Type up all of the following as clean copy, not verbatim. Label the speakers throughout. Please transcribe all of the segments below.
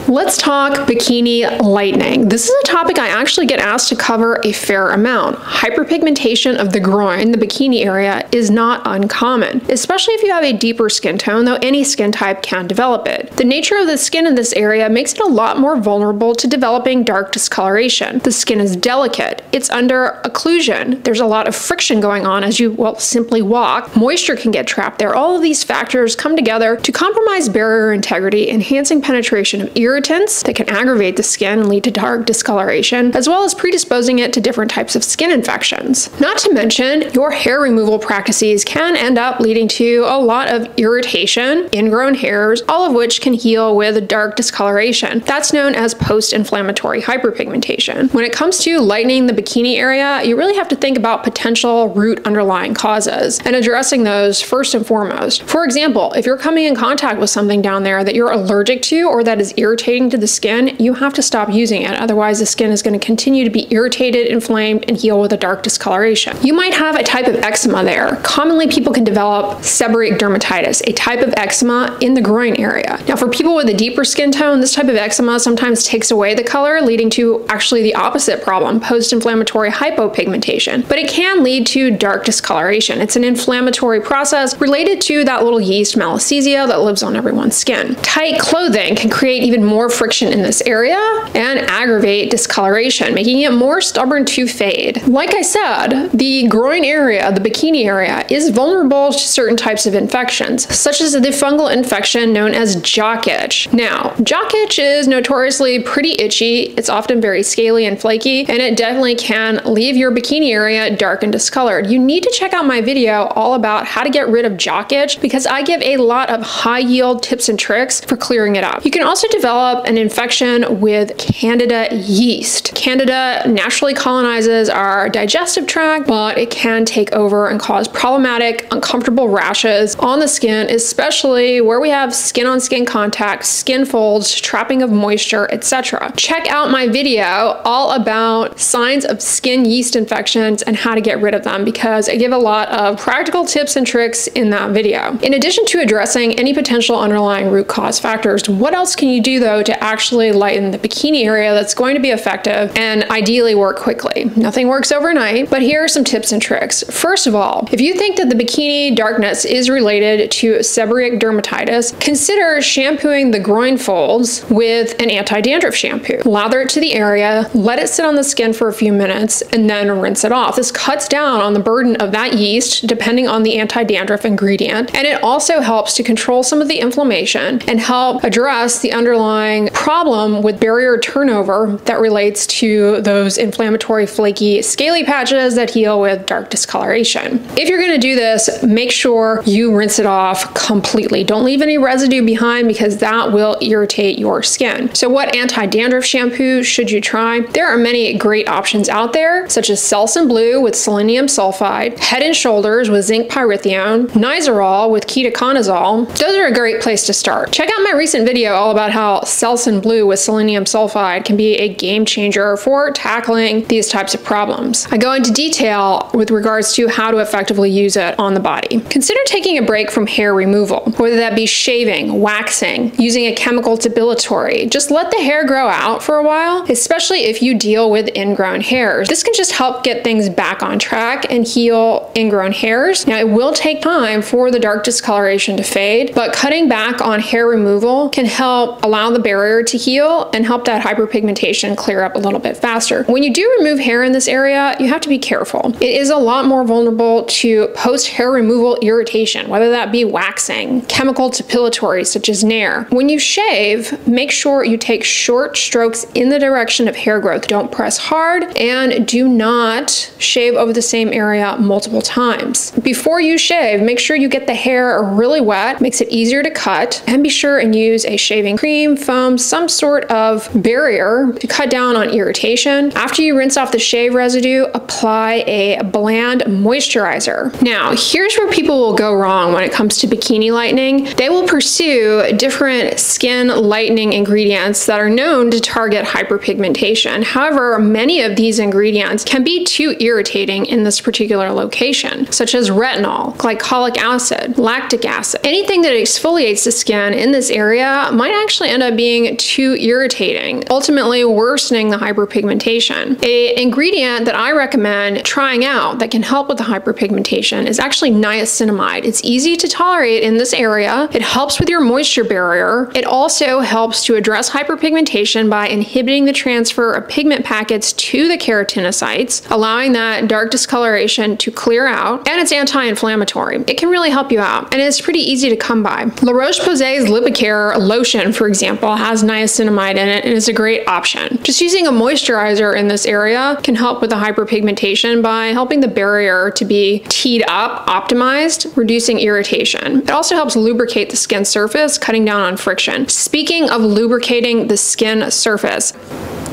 Speaker 1: Let's talk bikini lightening. This is a topic I actually get asked to cover a fair amount. Hyperpigmentation of the groin, the bikini area, is not uncommon, especially if you have a deeper skin tone, though any skin type can develop it. The nature of the skin in this area makes it a lot more vulnerable to developing dark discoloration. The skin is delicate. It's under occlusion. There's a lot of friction going on as you, well, simply walk. Moisture can get trapped there. All of these factors come together to compromise barrier integrity, enhancing penetration of irritants that can aggravate the skin and lead to dark discoloration, as well as predisposing it to different types of skin infections. Not to mention, your hair removal practices can end up leading to a lot of irritation, ingrown hairs, all of which can heal with dark discoloration. That's known as post-inflammatory hyperpigmentation. When it comes to lightening the bikini area, you really have to think about potential root underlying causes and addressing those first and foremost. For example, if you're coming in contact with something down there that you're allergic to or that is irritating to the skin, you have to stop using it. Otherwise, the skin is going to continue to be irritated, inflamed, and heal with a dark discoloration. You might have a type of eczema there. Commonly, people can develop seborrheic dermatitis, a type of eczema in the groin area. Now, for people with a deeper skin tone, this type of eczema sometimes takes away the color, leading to actually the opposite problem, post-inflammatory hypopigmentation. But it can lead to dark discoloration. It's an inflammatory process related to that little yeast malassezia that lives on everyone's skin. Tight clothing can create even more friction in this area and aggravate discoloration, making it more stubborn to fade. Like I said, the groin area, the bikini area, is vulnerable to certain types of infections, such as the fungal infection known as jock itch. Now, jock itch is notoriously pretty itchy. It's often very scaly and flaky, and it definitely can leave your bikini area dark and discolored. You need to check out my video all about how to get rid of jock itch because I give a lot of high-yield tips and tricks for clearing it up. You can also develop an infection with Candida yeast. Candida naturally colonizes our digestive tract, but it can take over and cause problematic, uncomfortable rashes on the skin, especially where we have skin-on-skin contact, skin folds, trapping of moisture, etc. Check out my video all about signs of skin yeast infections and how to get rid of them because I give a lot of practical tips and tricks in that video. In addition to addressing any potential underlying root cause factors, what else can you do though to actually lighten the bikini area that's going to be effective and ideally work quickly? Nothing works overnight, but here are some tips and tricks. First of all, if you think that the bikini darkness is related to seborrheic dermatitis, consider shampooing the groin folds with an anti-dandruff shampoo. Lather it to the area, let it sit on the skin for a few minutes, and then rinse it off. This cuts down on the burden of that yeast depending on the anti-dandruff ingredient, and it also helps to control some of the inflammation and help address the underlying problem with barrier turnover that relates to those inflammatory, flaky, scaly patches that heal with dark discoloration. If you're going to do this, make sure you rinse it off completely. Don't leave any residue behind because that will irritate your skin. So what anti-dandruff shampoo should you try? There are many great options out there, such as Selsun Blue with selenium sulfide, Head and Shoulders with zinc pyrithione, Nizoral with ketoconazole. Those are a great place to start. Check out my recent video all about how Selsun Blue with selenium sulfide can be a game changer for tackling these types of problems. I go into detail with regards to how to effectively use it on the body. Consider taking a break from hair removal, whether that be shaving, waxing, using a chemical depilatory. Just let the hair grow out for a while, especially if you deal with ingrown hairs. This can just help get things back on track and heal ingrown hairs. Now, it will take time for the dark discoloration to fade, but cutting back on hair removal can help allow the barrier to heal and help that hyperpigmentation clear up a little bit faster. When you do remove hair in this area, you have to be careful. It is a lot more vulnerable to post-hair removal irritation, whether that be waxing, chemical depilatories such as Nair. When you shave, make sure you take short strokes in the direction of hair growth. Don't press hard and do not shave over the same area multiple times. Before you shave, make sure you get the hair really wet, makes it easier to cut, and be sure and use a shaving cream, foam, some sort of barrier to cut down on irritation. After you rinse off the shave residue, apply a bland moisturizer. Now, here's where people will go wrong when it comes to bikini lightening. They will pursue different skin lightening ingredients that are known to target hyperpigmentation. However, many of these ingredients can be too irritating in this particular location, such as retinol, glycolic acid, lactic acid. Anything that exfoliates the skin in this area might actually end up up being too irritating, ultimately worsening the hyperpigmentation. An ingredient that I recommend trying out that can help with the hyperpigmentation is actually niacinamide. It's easy to tolerate in this area. It helps with your moisture barrier. It also helps to address hyperpigmentation by inhibiting the transfer of pigment packets to the keratinocytes, allowing that dark discoloration to clear out, and it's anti-inflammatory. It can really help you out, and it's pretty easy to come by. La Roche-Posay's Lipicare lotion, for example, has niacinamide in it and is a great option. Just using a moisturizer in this area can help with the hyperpigmentation by helping the barrier to be teed up, optimized, reducing irritation. It also helps lubricate the skin surface, cutting down on friction. Speaking of lubricating the skin surface,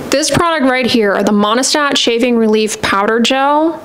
Speaker 1: this product right here, the Monistat Shaving Relief Powder Gel,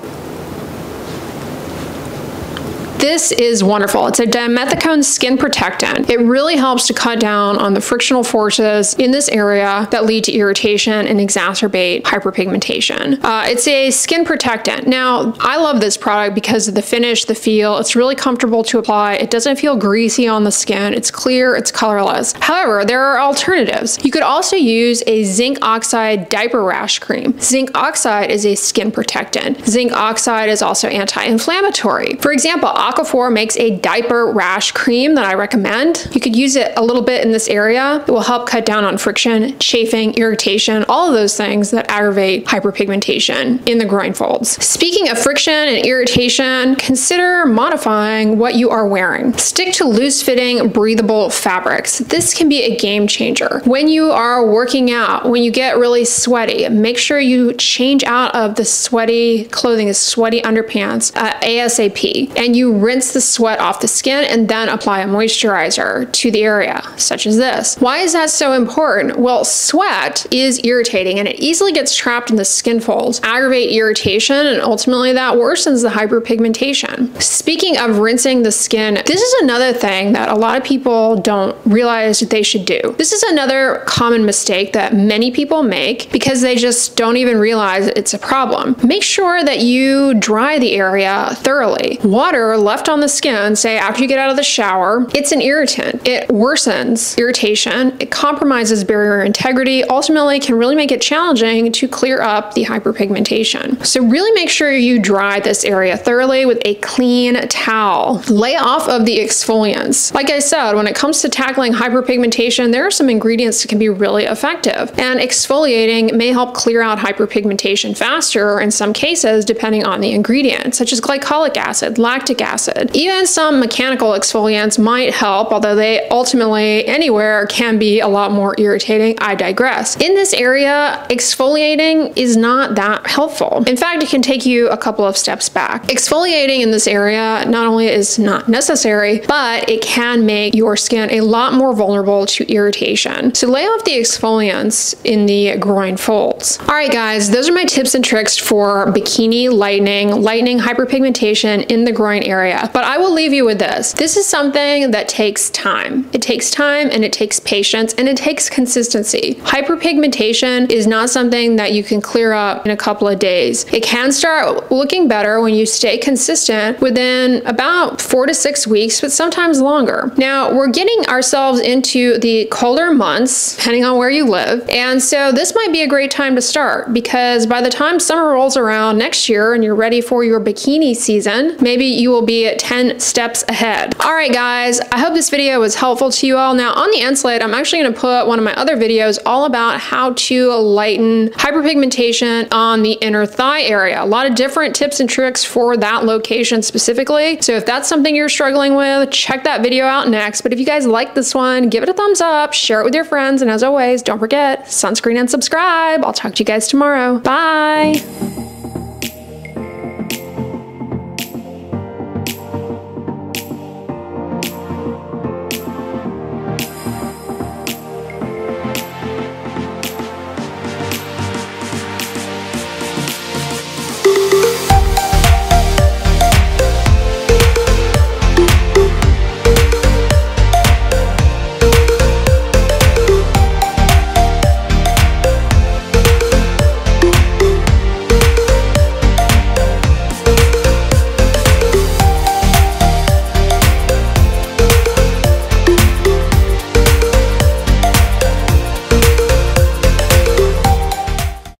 Speaker 1: this is wonderful. It's a dimethicone skin protectant. It really helps to cut down on the frictional forces in this area that lead to irritation and exacerbate hyperpigmentation. It's a skin protectant. Now, I love this product because of the finish, the feel. It's really comfortable to apply. It doesn't feel greasy on the skin. It's clear, it's colorless. However, there are alternatives. You could also use a zinc oxide diaper rash cream. Zinc oxide is a skin protectant. Zinc oxide is also anti-inflammatory. For example, Aquaphor makes a diaper rash cream that I recommend. You could use it a little bit in this area. It will help cut down on friction, chafing, irritation, all of those things that aggravate hyperpigmentation in the groin folds. Speaking of friction and irritation, consider modifying what you are wearing. Stick to loose-fitting, breathable fabrics. This can be a game changer. When you are working out, when you get really sweaty, make sure you change out of the sweaty clothing, the sweaty underpants ASAP, and you rinse the sweat off the skin and then apply a moisturizer to the area, such as this. Why is that so important? Well, sweat is irritating and it easily gets trapped in the skin folds, aggravate irritation, and ultimately that worsens the hyperpigmentation. Speaking of rinsing the skin, this is another thing that a lot of people don't realize that they should do. This is another common mistake that many people make because they just don't even realize it's a problem. Make sure that you dry the area thoroughly. Water left on the skin, say after you get out of the shower, it's an irritant. It worsens irritation, it compromises barrier integrity, ultimately can really make it challenging to clear up the hyperpigmentation. So really make sure you dry this area thoroughly with a clean towel. Lay off of the exfoliants. Like I said, when it comes to tackling hyperpigmentation, there are some ingredients that can be really effective, and exfoliating may help clear out hyperpigmentation faster in some cases depending on the ingredient, such as glycolic acid, lactic acid. Even some mechanical exfoliants might help, although they ultimately anywhere can be a lot more irritating. I digress. In this area, exfoliating is not that helpful. In fact, it can take you a couple of steps back. Exfoliating in this area not only is not necessary, but it can make your skin a lot more vulnerable to irritation. So lay off the exfoliants in the groin folds. All right, guys, those are my tips and tricks for bikini lightening hyperpigmentation in the groin area. But I will leave you with this. This is something that takes time. It takes time and it takes patience and it takes consistency. Hyperpigmentation is not something that you can clear up in a couple of days. It can start looking better when you stay consistent within about 4 to 6 weeks, but sometimes longer. Now, we're getting ourselves into the colder months, depending on where you live, and so this might be a great time to start because by the time summer rolls around next year and you're ready for your bikini season, maybe you will be 10 steps ahead. All right, guys, I hope this video was helpful to you all. Now, on the end slate, I'm actually going to put one of my other videos all about how to lighten hyperpigmentation on the inner thigh area. A lot of different tips and tricks for that location specifically. So if that's something you're struggling with, check that video out next. But if you guys like this one, give it a thumbs up, share it with your friends, and as always, don't forget, sunscreen and subscribe. I'll talk to you guys tomorrow. Bye.